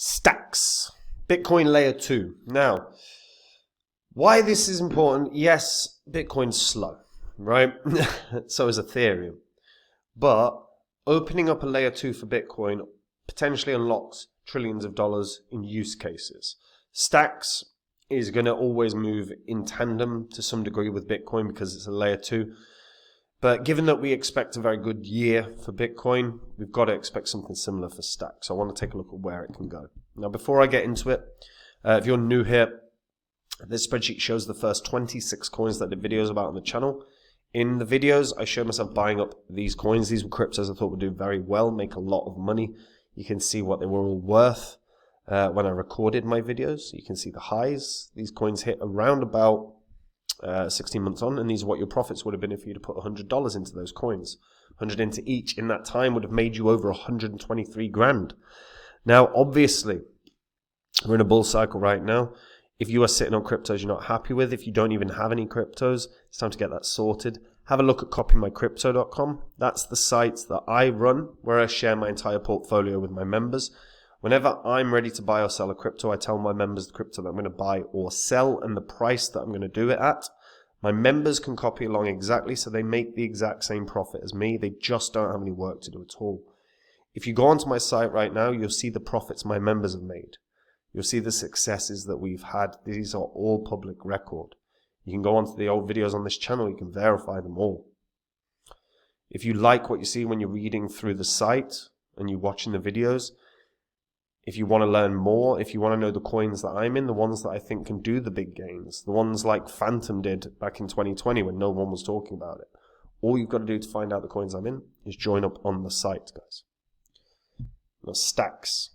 Stacks, Bitcoin layer 2. Now, why this is important? Yes, Bitcoin's slow, right? So is Ethereum. But opening up a layer 2 for Bitcoin potentially unlocks trillions of dollars in use cases. Stacks is going to always move in tandem to some degree with Bitcoin because it's a layer 2. But given that we expect a very good year for Bitcoin, we've got to expect something similar for Stacks. So I want to take a look at where it can go. Now, before I get into it, if you're new here, this spreadsheet shows the first 26 coins that I did videos about on the channel. In the videos, I showed myself buying up these coins. These were cryptos I thought would do very well, make a lot of money. You can see what they were all worth when I recorded my videos. You can see the highs. These coins hit around about 16 months on, and these are what your profits would have been if you'd have put $100 into those coins. 100 into each in that time would have made you over 123 grand. Now, obviously, we're in a bull cycle right now. If you are sitting on cryptos you're not happy with, if you don't even have any cryptos, it's time to get that sorted. Have a look at copymycrypto.com. That's the site that I run, where I share my entire portfolio with my members. Whenever I'm ready to buy or sell a crypto, I tell my members the crypto that I'm going to buy or sell and the price that I'm going to do it at. My members can copy along exactly, so they make the exact same profit as me. They just don't have any work to do at all. If you go onto my site right now, you'll see the profits my members have made. You'll see the successes that we've had. These are all public record. You can go onto the old videos on this channel. You can verify them all. If you like what you see when you're reading through the site and you're watching the videos, if you want to learn more, if you want to know the coins that I'm in, the ones that I think can do the big gains, the ones like Phantom did back in 2020 when no one was talking about it, all you've got to do to find out the coins I'm in is join up on the site, guys. Now, Stacks.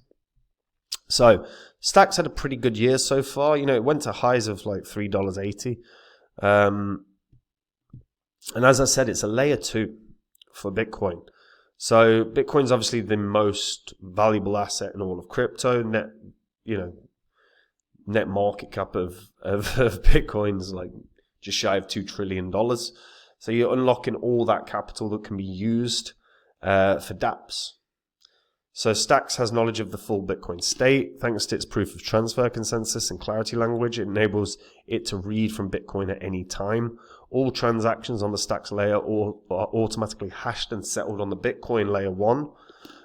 So, Stacks had a pretty good year so far. You know, it went to highs of like $3.80. And as I said, it's a layer 2 for Bitcoin. So Bitcoin's obviously the most valuable asset in all of crypto. Net market cap of Bitcoin's like just shy of $2 trillion. So you're unlocking all that capital that can be used for dApps. So Stacks has knowledge of the full Bitcoin state. Thanks to its proof of transfer consensus and clarity language, it enables it to read from Bitcoin at any time. All transactions on the Stacks layer are automatically hashed and settled on the Bitcoin layer 1.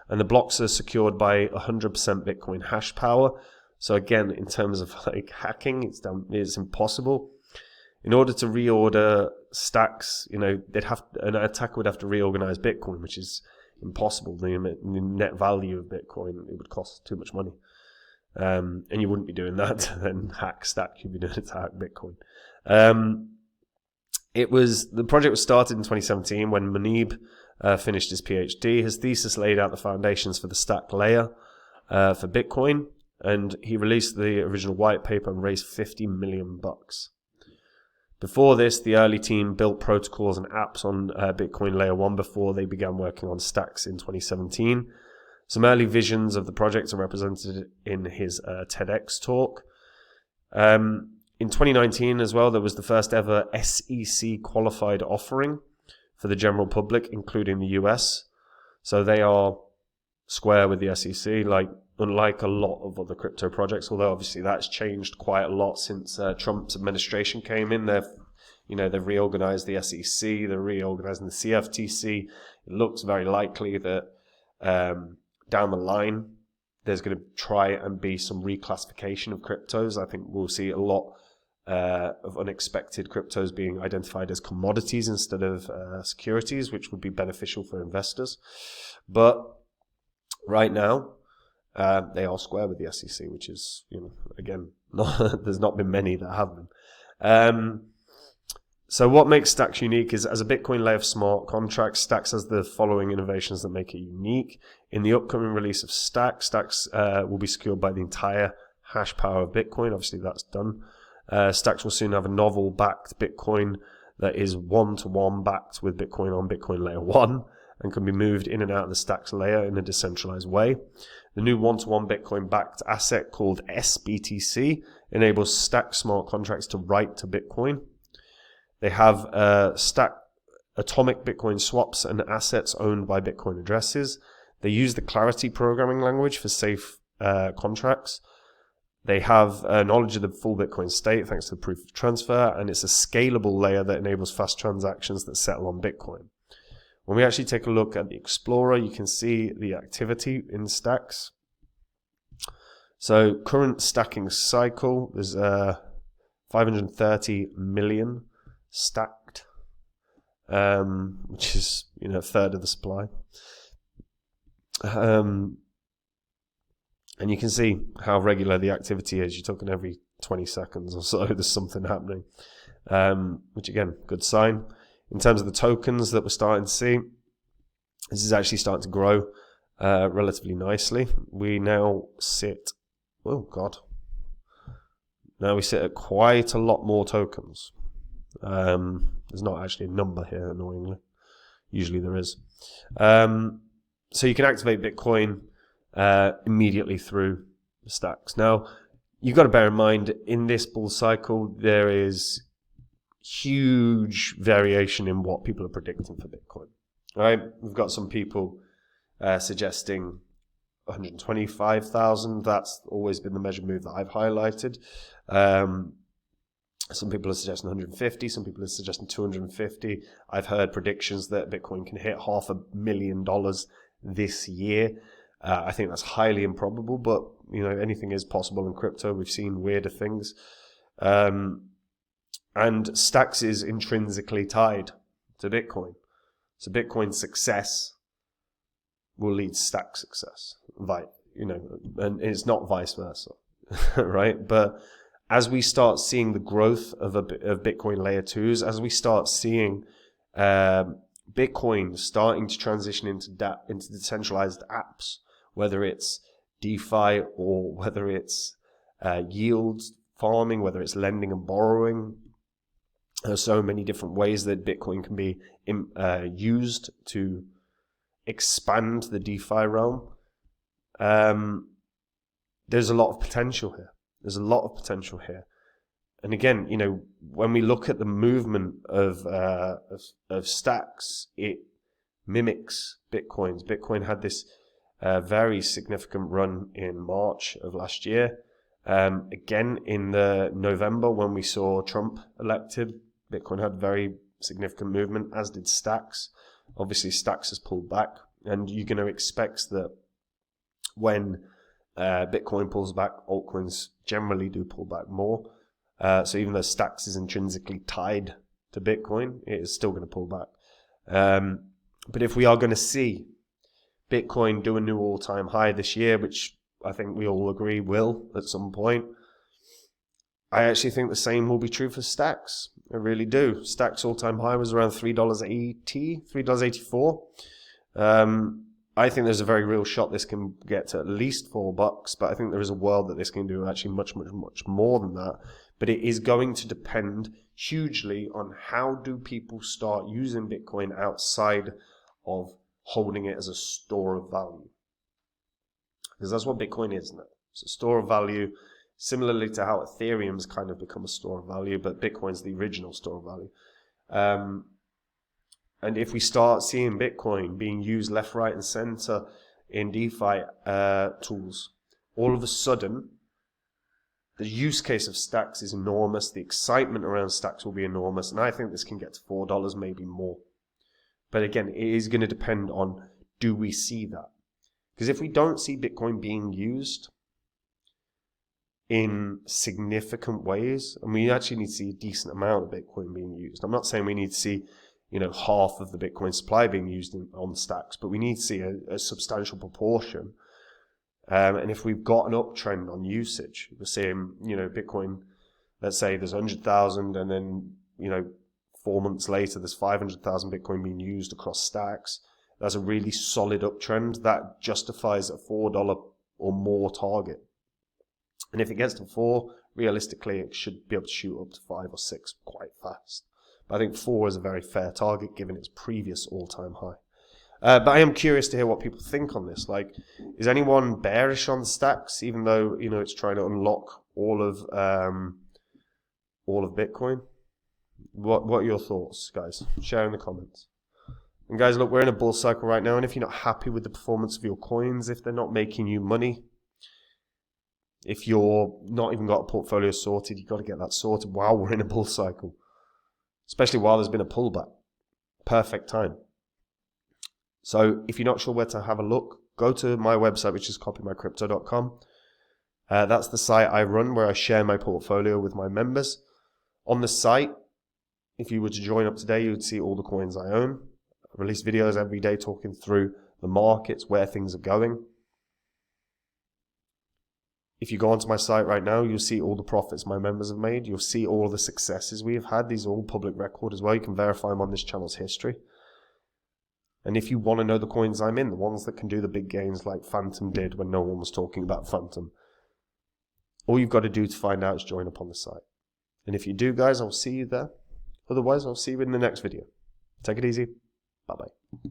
And the blocks are secured by 100% Bitcoin hash power. So again, in terms of like hacking, it's impossible. In order to reorder Stacks, an attacker would have to reorganize Bitcoin, which is impossible. The net value of Bitcoin, it would cost too much money. And you wouldn't be doing that to then hack Stacks. You'd be doing it to hack Bitcoin. The project was started in 2017 when Muneeb finished his PhD. His thesis laid out the foundations for the stack layer for Bitcoin, and he released the original white paper and raised $50 million. Before this, the early team built protocols and apps on Bitcoin layer 1 before they began working on Stacks in 2017. Some early visions of the project are represented in his TEDx talk. In 2019 as well, there was the first ever SEC qualified offering for the general public, including the US. So they are square with the SEC, unlike a lot of other crypto projects, although obviously that's changed quite a lot since Trump's administration came in. They've reorganized the SEC, they're reorganizing the CFTC. It looks very likely that down the line, there's going to try and be some reclassification of cryptos. I think we'll see a lot of unexpected cryptos being identified as commodities instead of securities, which would be beneficial for investors. But right now, they are square with the SEC, which is, again, there's not been many that have been. So what makes Stacks unique is, as a Bitcoin layer of smart contracts, Stacks has the following innovations that make it unique. In the upcoming release of Stacks will be secured by the entire hash power of Bitcoin. Obviously, that's done. Stacks will soon have a novel-backed Bitcoin that is one-to-one backed with Bitcoin on Bitcoin layer 1 and can be moved in and out of the Stacks layer in a decentralized way. The new one-to-one Bitcoin-backed asset called SBTC enables Stacks smart contracts to write to Bitcoin. They have atomic Bitcoin swaps and assets owned by Bitcoin addresses. They use the Clarity programming language for safe contracts. They have knowledge of the full Bitcoin state thanks to the proof of transfer, and it's a scalable layer that enables fast transactions that settle on Bitcoin. When we actually take a look at the Explorer, you can see the activity in stacks. So current stacking cycle, there's 530 million stacked, which is a third of the supply. And you can see how regular the activity is. You're talking every 20 seconds or so, there's something happening, which again, good sign. In terms of the tokens that we're starting to see, this is actually starting to grow relatively nicely. We now sit, now we sit at quite a lot more tokens. There's not actually a number here, annoyingly. Usually there is. So you can activate Bitcoin immediately through the stacks. Now, you've got to bear in mind, in this bull cycle, there is huge variation in what people are predicting for Bitcoin. Right? We've got some people suggesting 125,000. That's always been the measured move that I've highlighted. Some people are suggesting 150. Some people are suggesting 250. I've heard predictions that Bitcoin can hit $500,000 this year. I think that's highly improbable, but anything is possible in crypto. We've seen weirder things. And Stacks is intrinsically tied to Bitcoin. So Bitcoin's success will lead to Stacks success. And it's not vice versa, right? But as we start seeing the growth of Bitcoin layer 2s, as we start seeing Bitcoin starting to transition into decentralized apps, whether it's DeFi or whether it's yield farming, whether it's lending and borrowing. There's so many different ways that Bitcoin can be used to expand the DeFi realm. There's a lot of potential here. And again, when we look at the movement of stacks, it mimics Bitcoin's. Bitcoin had this very significant run in March of last year. Again, in the November, when we saw Trump elected, Bitcoin had very significant movement, as did Stacks. Obviously, Stacks has pulled back, and you're going to expect that when Bitcoin pulls back, altcoins generally do pull back more. So even though Stacks is intrinsically tied to Bitcoin, it is still going to pull back. But if we are going to see Bitcoin do a new all-time high this year, which I think we all agree will at some point, I actually think the same will be true for Stacks. I really do. Stacks all-time high was around $3.80, $3.84. I think there's a very real shot this can get to at least $4, but I think there is a world that this can do actually much, much, much more than that. But it is going to depend hugely on how do people start using Bitcoin outside of holding it as a store of value. Because that's what Bitcoin is, isn't it? It's a store of value, similarly to how Ethereum's kind of become a store of value, but Bitcoin's the original store of value. And if we start seeing Bitcoin being used left, right, and center in DeFi tools, all of a sudden, the use case of Stacks is enormous. The excitement around Stacks will be enormous. And I think this can get to $4, maybe more. But again, it is going to depend on, do we see that? Because if we don't see Bitcoin being used in significant ways, and we actually need to see a decent amount of Bitcoin being used. I'm not saying we need to see half of the Bitcoin supply being used on Stacks, but we need to see a substantial proportion. And if we've got an uptrend on usage, we're seeing, Bitcoin, let's say there's 100,000 and then, 4 months later there's 500,000 Bitcoin being used across Stacks. That's a really solid uptrend that justifies a $4 or more target. And if it gets to 4, realistically, it should be able to shoot up to 5 or 6 quite fast. But I think 4 is a very fair target given its previous all-time high. But I am curious to hear what people think on this. Like, is anyone bearish on Stacks, even though it's trying to unlock all of Bitcoin? What are your thoughts, guys? Share in the comments. And guys, look, we're in a bull cycle right now, and if you're not happy with the performance of your coins, if they're not making you money, If you're not even got a portfolio sorted, you've got to get that sorted while we're in a bull cycle. Especially while there's been a pullback. Perfect time. So if you're not sure where to have a look, go to my website, which is copymycrypto.com. That's the site I run where I share my portfolio with my members. On the site, if you were to join up today, you would see all the coins I own. I release videos every day talking through the markets, where things are going. If you go onto my site right now, you'll see all the profits my members have made. You'll see all the successes we have had. These are all public record as well. You can verify them on this channel's history. And if you want to know the coins I'm in, the ones that can do the big gains like Phantom did when no one was talking about Phantom, all you've got to do to find out is join up on the site. And if you do, guys, I'll see you there. Otherwise, I'll see you in the next video. Take it easy. Bye-bye.